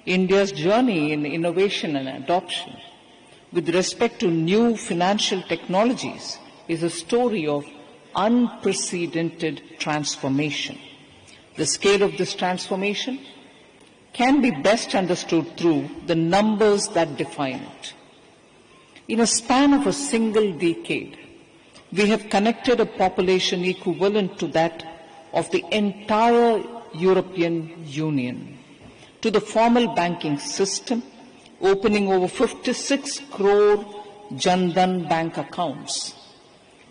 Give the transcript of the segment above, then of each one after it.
India's journey in innovation and adoption with respect to new financial technologies is a story of unprecedented transformation. The scale of this transformation can be best understood through the numbers that define it. In a span of a single decade, we have connected a population equivalent to that of the entire European Union to the formal banking system, opening over 56 crore Jan Dhan bank accounts.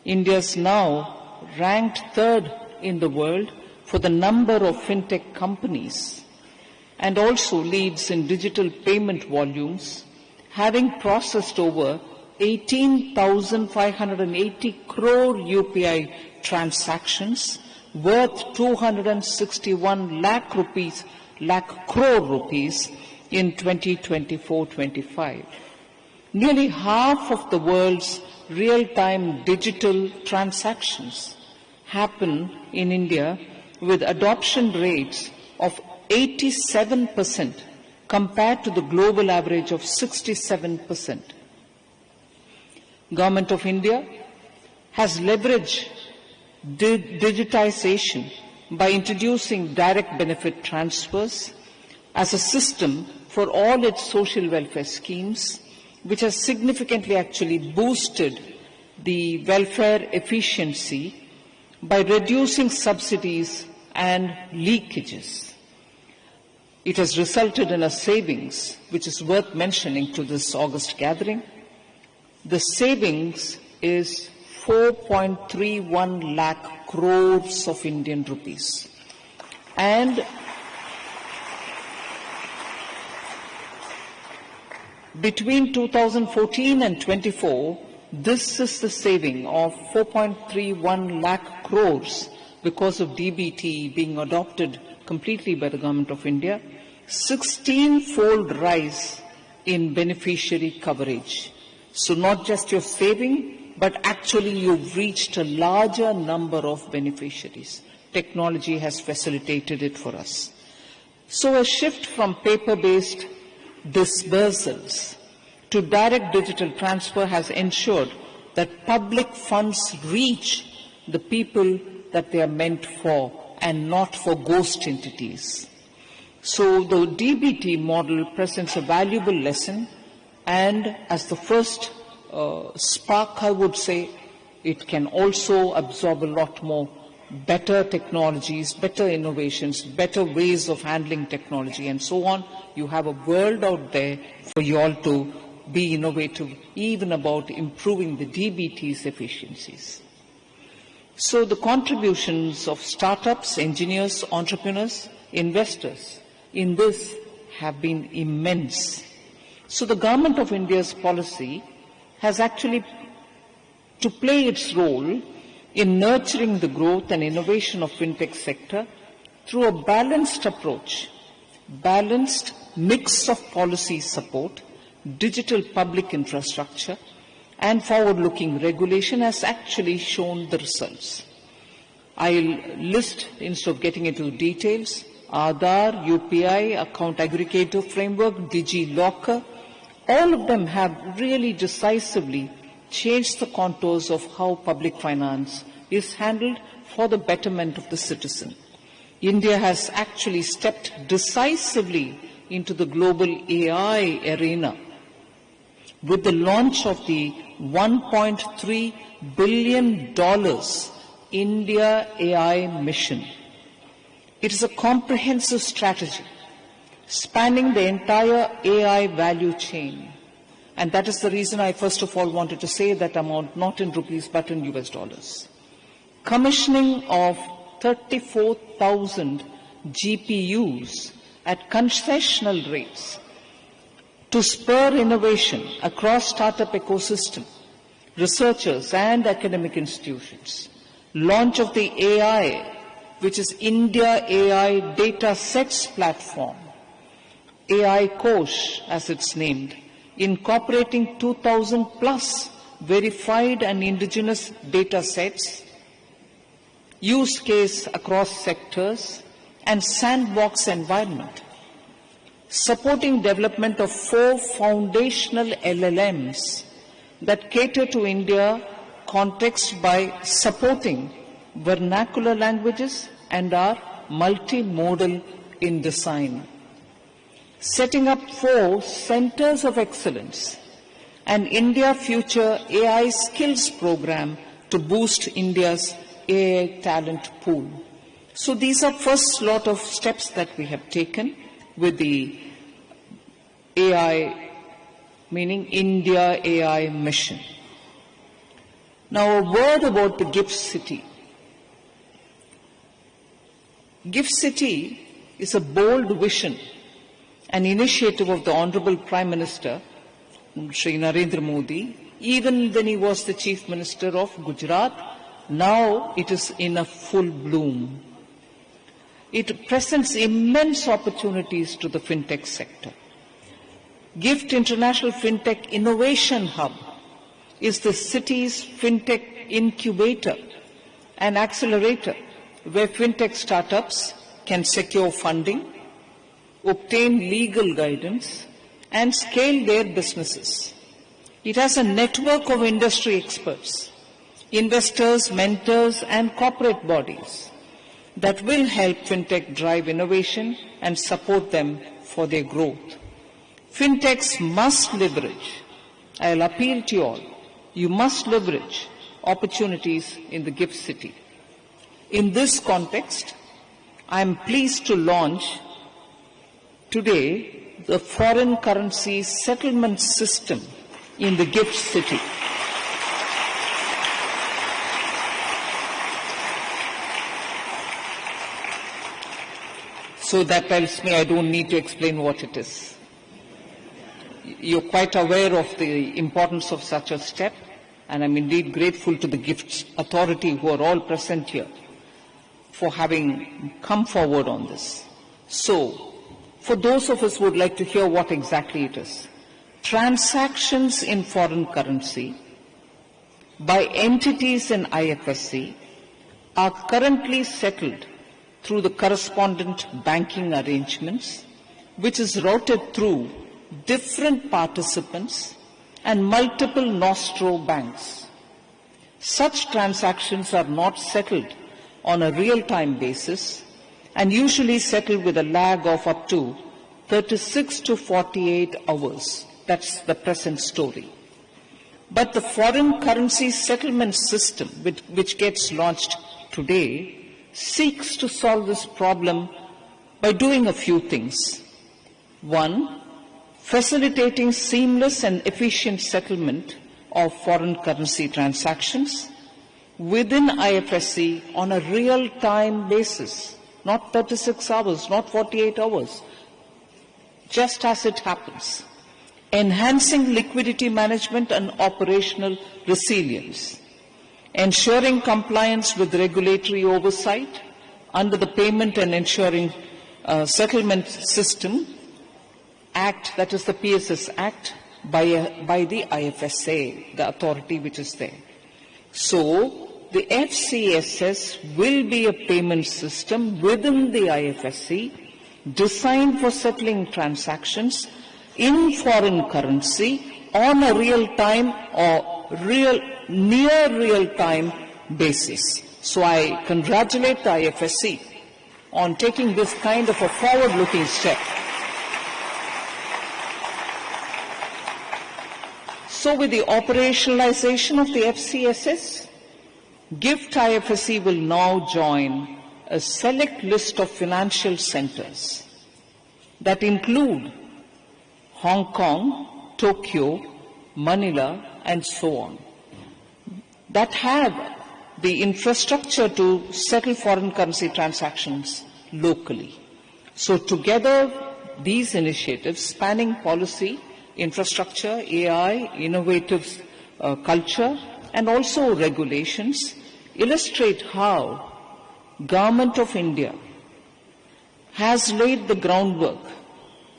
India is now ranked third in the world for the number of fintech companies and also leads in digital payment volumes, having processed over 18,580 crore UPI transactions worth 261 lakh crore rupees in 2024-25. Nearly half of the world's real-time digital transactions happen in India with adoption rates of 87% compared to the global average of 67%. Government of India has leveraged digitization by introducing direct benefit transfers as a system for all its social welfare schemes, which has significantly actually boosted the welfare efficiency by reducing subsidies and leakages. It has resulted in a savings which is worth mentioning to this August gathering. The savings is 4.31 lakh crores of Indian rupees. And between 2014 and 24, this is the saving of 4.31 lakh crores because of DBT being adopted completely by the Government of India, 16-fold rise in beneficiary coverage. So not just your saving, but actually you've reached a larger number of beneficiaries. Technology has facilitated it for us. So a shift from paper-based disbursals to direct digital transfer has ensured that public funds reach the people that they are meant for and not for ghost entities. So the DBT model presents a valuable lesson, and as the first spark, I would say, it can also absorb a lot more better technologies, better innovations, better ways of handling technology and so on. You have a world out there for you all to be innovative, even about improving the DBT's efficiencies. So the contributions of startups, engineers, entrepreneurs, investors in this have been immense. So the Government of India's policy has actually to play its role in nurturing the growth and innovation of fintech sector through a balanced approach, balanced mix of policy support, digital public infrastructure, and forward-looking regulation has actually shown the results. I'll list, instead of getting into details, Aadhaar, UPI, Account Aggregator Framework, DigiLocker. All of them have really decisively changed the contours of how public finance is handled for the betterment of the citizen. India has actually stepped decisively into the global AI arena with the launch of the $1.3 billion India AI mission. It is a comprehensive strategy spanning the entire AI value chain. And that is the reason I first of all wanted to say that amount not in rupees but in US dollars. Commissioning of 34,000 GPUs at concessional rates to spur innovation across startup ecosystem, researchers and academic institutions. Launch of the AI, which is India AI Data Sets Platform, AI Kosh as it's named, incorporating 2,000 plus verified and indigenous data sets, use case across sectors, and sandbox environment. supporting development of 4 foundational LLMs that cater to India context by supporting vernacular languages and are multimodal in design. Setting up 4 centers of excellence, an India Future AI Skills Program to boost India's AI talent pool. So these are first lot of steps that we have taken with the AI, meaning India AI mission. Now a word about the Gift City. Gift City is a bold vision, an initiative of the Honorable Prime Minister, Shri Narendra Modi, even when he was the Chief Minister of Gujarat. Now it is in a full bloom. It presents immense opportunities to the fintech sector. GIFT International Fintech Innovation Hub is the city's fintech incubator and accelerator where fintech startups can secure funding, obtain legal guidance, and scale their businesses. It has a network of industry experts, investors, mentors, and corporate bodies that will help fintech drive innovation and support them for their growth. Fintechs must leverage, I'll appeal to you all, you must leverage opportunities in the Gift City. In this context, I am pleased to launch today the foreign currency settlement system in the Gift City. So that tells me I don't need to explain what it is. You're quite aware of the importance of such a step, and I'm indeed grateful to the GIFT Authority who are all present here for having come forward on this. So, for those of us who would like to hear what exactly it is, transactions in foreign currency by entities in IFSC are currently settled through the correspondent banking arrangements, which is routed through different participants and multiple nostro banks. Such transactions are not settled on a real-time basis and usually settle with a lag of up to 36 to 48 hours. That's the present story. But the foreign currency settlement system, which gets launched today, seeks to solve this problem by doing a few things. One, facilitating seamless and efficient settlement of foreign currency transactions within IFSC on a real-time basis, not 36 hours, not 48 hours, just as it happens. Enhancing liquidity management and operational resilience. Ensuring compliance with regulatory oversight under the Payment and Ensuring Settlement System Act, that is the PSS Act, by the IFSA, the authority which is there. So, the FCSS will be a payment system within the IFSC designed for settling transactions in foreign currency on a real-time or near real-time basis. So I congratulate the IFSC on taking this kind of a forward-looking step. So with the operationalization of the FCSS, GIFT IFSC will now join a select list of financial centers that include Hong Kong, Tokyo, Manila, and so on, that have the infrastructure to settle foreign currency transactions locally. So together, these initiatives spanning policy, infrastructure, AI, innovative culture, and also regulations illustrate how Government of India has laid the groundwork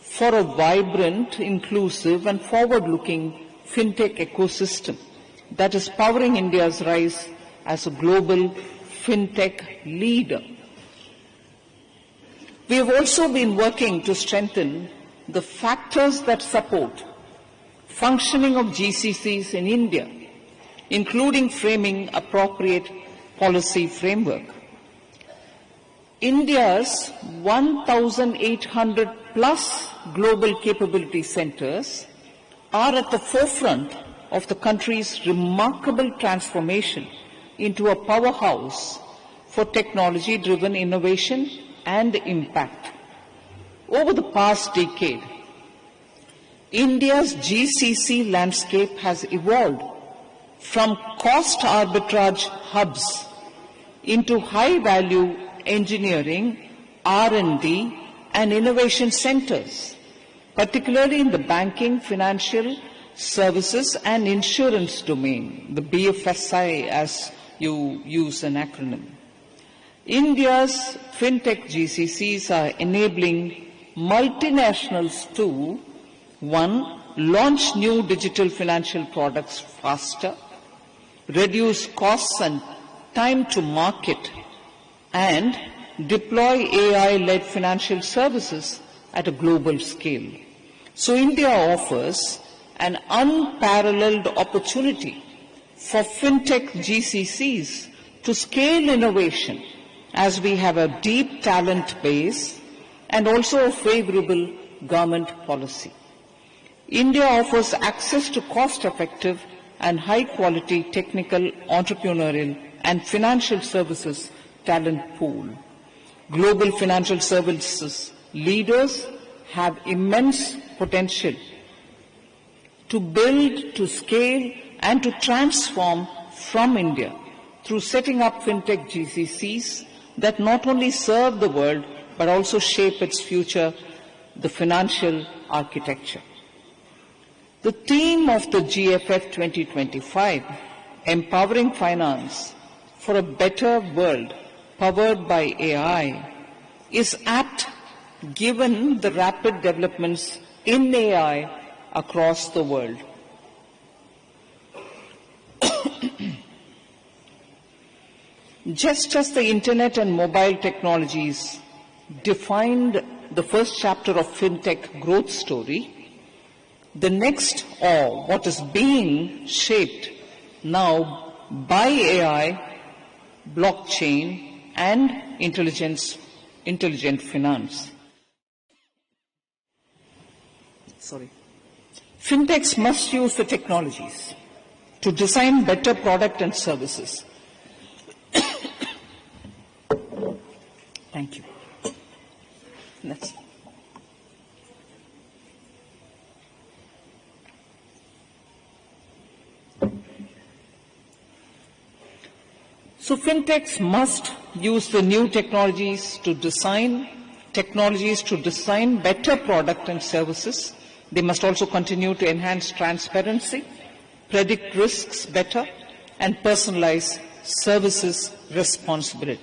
for a vibrant, inclusive, and forward-looking fintech ecosystem that is powering India's rise as a global fintech leader. We have also been working to strengthen the factors that support functioning of GCCs in India, including framing appropriate policy framework. India's 1,800 plus global capability centers are at the forefront of the country's remarkable transformation into a powerhouse for technology-driven innovation and impact. Over the past decade, India's GCC landscape has evolved from cost arbitrage hubs into high-value engineering, R&D, and innovation centers, particularly in the banking, financial services, and insurance domain, the BFSI as you use an acronym. India's fintech GCCs are enabling multinationals to, one, launch new digital financial products faster, reduce costs and time to market, and deploy AI-led financial services at a global scale. So India offers an unparalleled opportunity for fintech GCCs to scale innovation, as we have a deep talent base and also a favorable government policy. India offers access to cost-effective and high-quality technical, entrepreneurial, and financial services talent pool. Global financial services leaders have immense potential to build, to scale, and to transform from India through setting up fintech GCCs that not only serve the world but also shape its future, the financial architecture. The theme of the GFF 2025, Empowering Finance for a Better World Powered by AI, is apt given the rapid developments in AI across the world. Just as the internet and mobile technologies defined the first chapter of fintech growth story, the next, or what is being shaped now by AI, blockchain, and intelligent finance. Fintechs must use the technologies to design better product and services. Thank you. Next. So fintechs must use the new technologies to design better product and services. They must also continue to enhance transparency, predict risks better, and personalize services responsibly.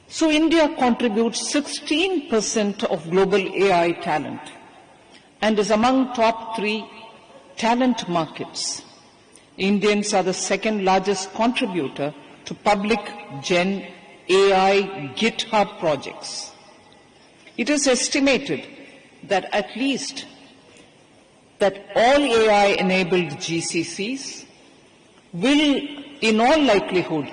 So India contributes 16% of global AI talent and is among top 3 talent markets. Indians are the second largest contributor to public Gen AI GitHub projects. It is estimated that all AI-enabled GCCs will, in all likelihood,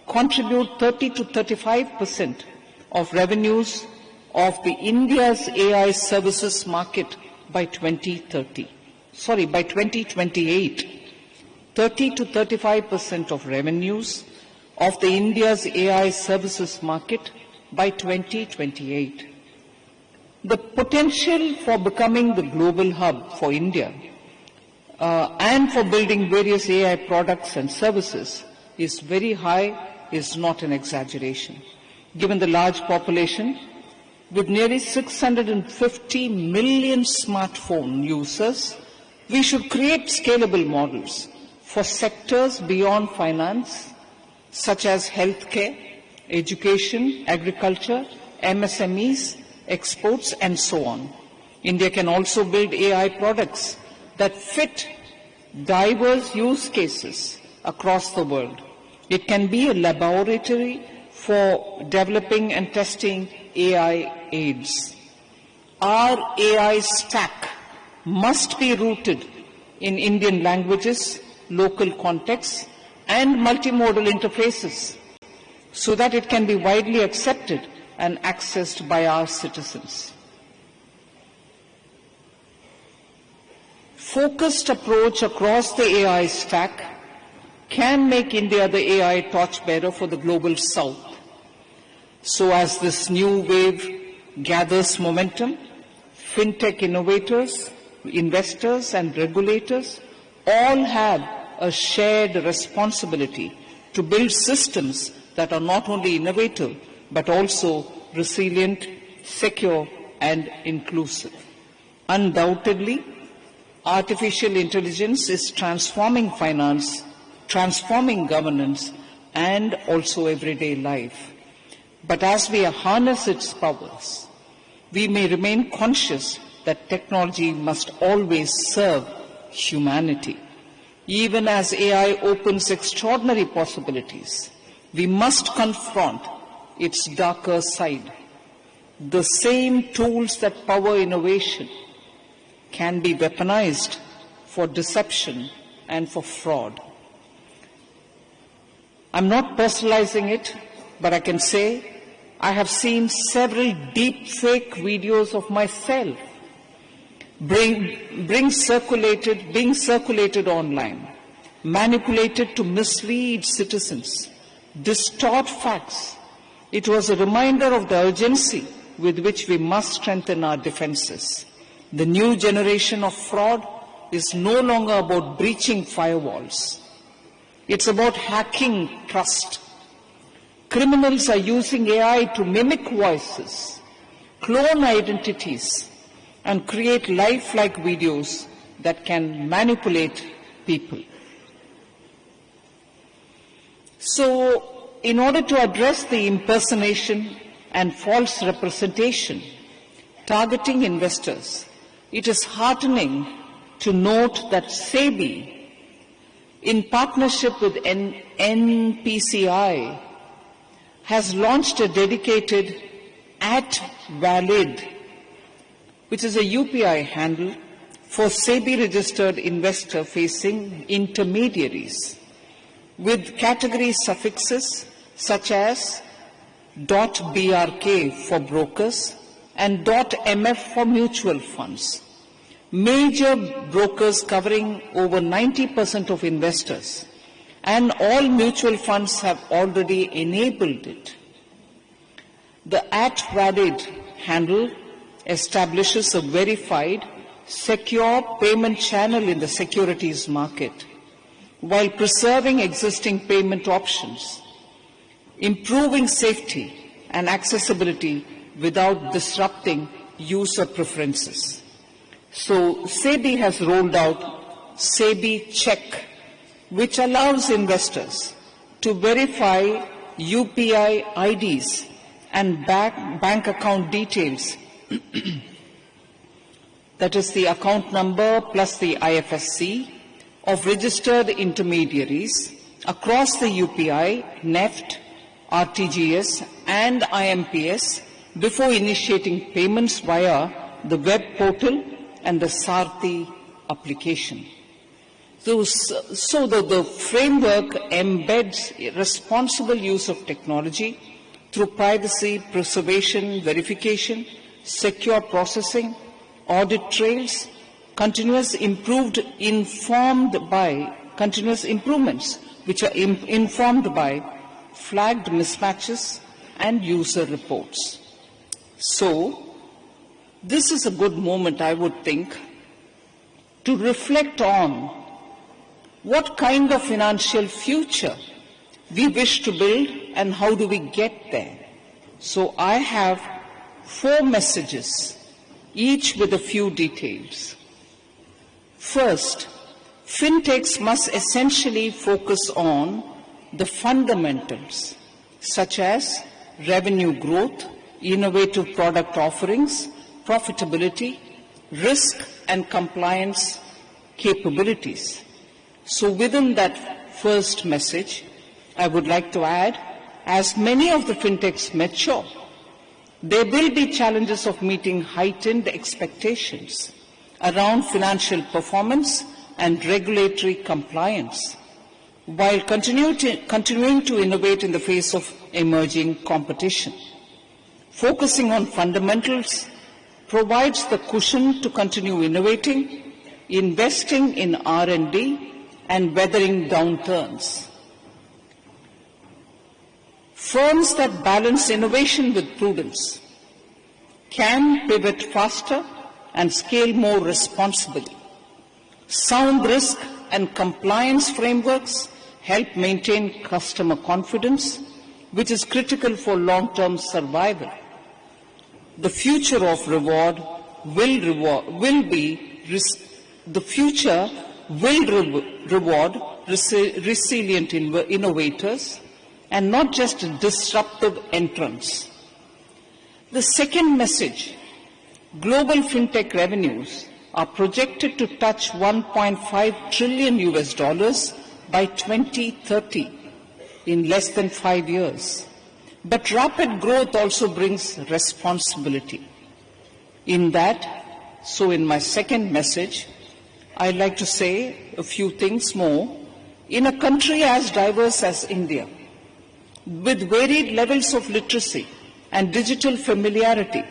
contribute 30 to 35% of revenues of the India's AI services market by 2028. 30 to 35% of revenues of the India's AI services market by 2028. The potential for becoming the global hub for India and for building various AI products and services is very high, is not an exaggeration. Given the large population, with nearly 650 million smartphone users, we should create scalable models for sectors beyond finance, such as healthcare, education, agriculture, MSMEs, exports, and so on. India can also build AI products that fit diverse use cases across the world. It can be a laboratory for developing and testing AI aids. Our AI stack must be rooted in Indian languages, local contexts, and multimodal interfaces so that it can be widely accepted and accessed by our citizens. Focused approach across the AI stack can make India the AI torchbearer for the global south. So as this new wave gathers momentum, fintech innovators, investors and regulators all have a shared responsibility to build systems that are not only innovative but also resilient, secure and inclusive. Undoubtedly, artificial intelligence is transforming finance, transforming governance and also everyday life. But as we harness its powers, we may remain conscious that technology must always serve humanity. Even as AI opens extraordinary possibilities, we must confront its darker side. The same tools that power innovation can be weaponized for deception and for fraud. I'm not personalizing it, but I can say I have seen several deep fake videos of myself being circulated online, manipulated to mislead citizens, distort facts. It was a reminder of the urgency with which we must strengthen our defenses. The new generation of fraud is no longer about breaching firewalls. It's about hacking trust. Criminals are using AI to mimic voices, clone identities, and create lifelike videos that can manipulate people. So, in order to address the impersonation and false representation targeting investors, it is heartening to note that SEBI, in partnership with NPCI, has launched a dedicated @valid, which is a UPI handle for SEBI-registered investor-facing intermediaries, with category suffixes such as .brk for brokers and .mf for mutual funds. Major brokers covering over 90% of investors and all mutual funds have already enabled it. The @valid handle establishes a verified, secure payment channel in the securities market while preserving existing payment options, improving safety and accessibility without disrupting user preferences. So SEBI has rolled out SEBI Check, which allows investors to verify UPI IDs and bank account details, that is the account number plus the IFSC, of registered intermediaries across the UPI, NEFT, RTGS and IMPS before initiating payments via the web portal and the Sarthi application. So the framework embeds responsible use of technology through privacy, preservation, verification, secure processing, audit trails, continuous improvements which are informed by flagged mismatches and user reports. So, this is a good moment, I would think, to reflect on what kind of financial future we wish to build and how do we get there. So I have 4 messages, each with a few details. First, fintechs must essentially focus on the fundamentals, such as revenue growth, innovative product offerings, profitability, risk and compliance capabilities. So within that first message, I would like to add, as many of the fintechs mature, There will be challenges of meeting heightened expectations around financial performance and regulatory compliance, while continuing to innovate in the face of emerging competition. Focusing on fundamentals provides the cushion to continue innovating, investing in R&D, and weathering downturns. Firms that balance innovation with prudence can pivot faster and scale more responsibly. Sound risk and compliance frameworks help maintain customer confidence, which is critical for long-term survival. The future of reward will reward resilient innovators and not just disruptive entrants. The second message, global fintech revenues are projected to touch $1.5 trillion by 2030 in less than 5 years. But rapid growth also brings responsibility. In my second message, I'd like to say a few things more. In a country as diverse as India, with varied levels of literacy and digital familiarity,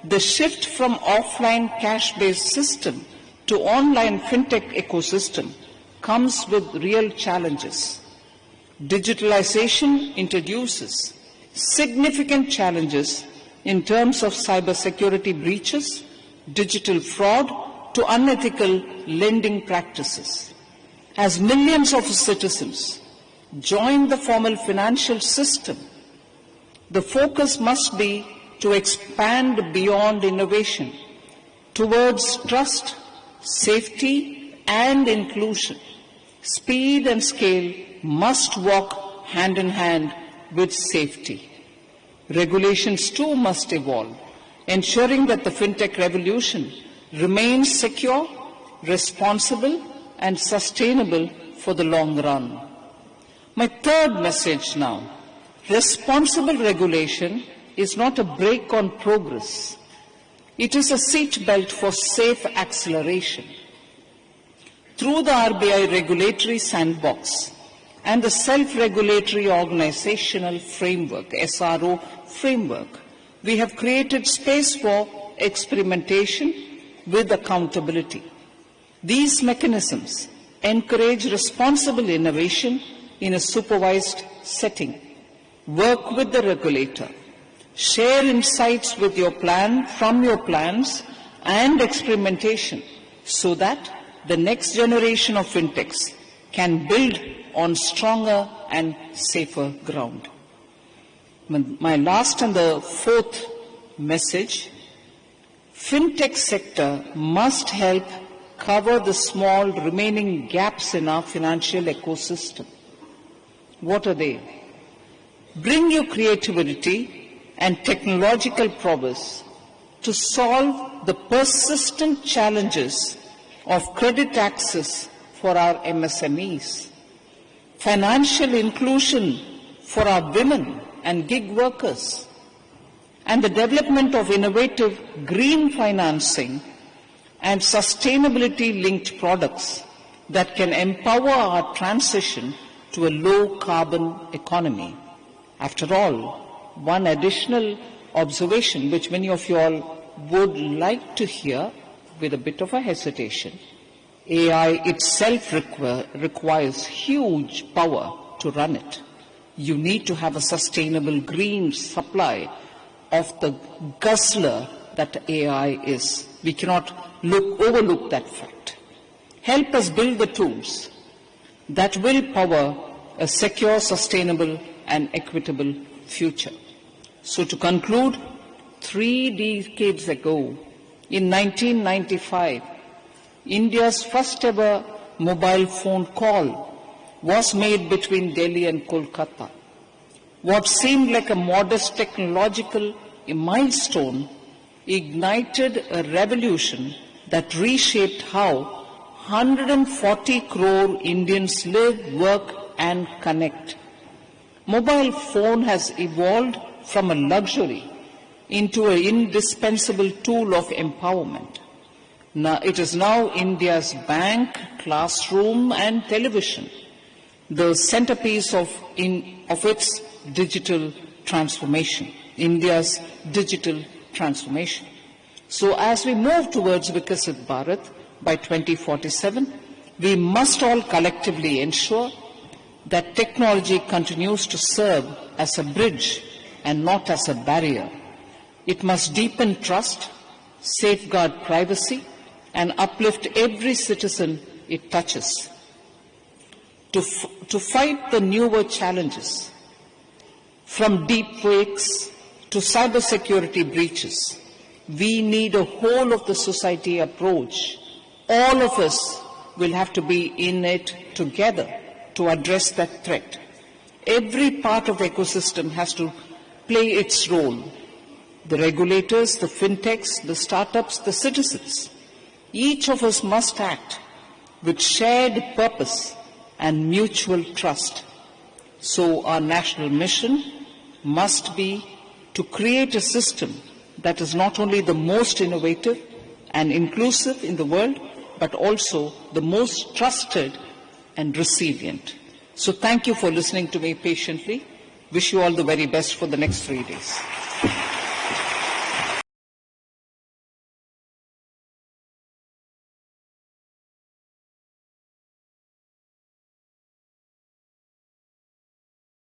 the shift from offline cash-based system to online fintech ecosystem comes with real challenges. Digitalization introduces significant challenges in terms of cybersecurity breaches, digital fraud, to unethical lending practices. As millions of citizens join the formal financial system, the focus must be to expand beyond innovation towards trust, safety, and inclusion. Speed and scale must walk hand in hand with safety. Regulations too must evolve, ensuring that the fintech revolution remains secure, responsible, and sustainable for the long run. My third message now, responsible regulation is not a brake on progress. It is a seat belt for safe acceleration. Through the RBI regulatory sandbox and the self-regulatory organizational framework, SRO framework, we have created space for experimentation with accountability. These mechanisms encourage responsible innovation in a supervised setting. Work with the regulator. Share insights with from your plans and experimentation so that the next generation of fintechs can build on stronger and safer ground. My last and the fourth message, fintech sector must help cover the small remaining gaps in our financial ecosystem. What are they? Bring your creativity and technological prowess to solve the persistent challenges of credit access for our MSMEs, financial inclusion for our women and gig workers, and the development of innovative green financing and sustainability-linked products that can empower our transition to a low-carbon economy. After all, one additional observation which many of you all would like to hear with a bit of a hesitation, AI itself requires huge power to run it. You need to have a sustainable green supply of the guzzler that AI is. We cannot overlook that fact. Help us build the tools that will power a secure, sustainable, and equitable future. So to conclude, 3 decades ago, in 1995, India's first ever mobile phone call was made between Delhi and Kolkata. What seemed like a modest technological milestone ignited a revolution that reshaped how 140 crore Indians live, work, and connect. Mobile phone has evolved from a luxury into an indispensable tool of empowerment. Now, it is now India's bank, classroom and television, the centerpiece of its digital transformation, India's digital transformation. So as we move towards Vikasit Bharat by 2047, we must all collectively ensure that technology continues to serve as a bridge and not as a barrier. It must deepen trust, safeguard privacy, and uplift every citizen it touches. To fight the newer challenges, from deepfakes to cybersecurity breaches, we need a whole of the society approach. All of us will have to be in it together to address that threat. Every part of the ecosystem has to play its role. The regulators, the fintechs, the startups, the citizens. Each of us must act with shared purpose and mutual trust. So our national mission must be to create a system that is not only the most innovative and inclusive in the world, but also the most trusted and resilient. So thank you for listening to me patiently. Wish you all the very best for the next 3 days.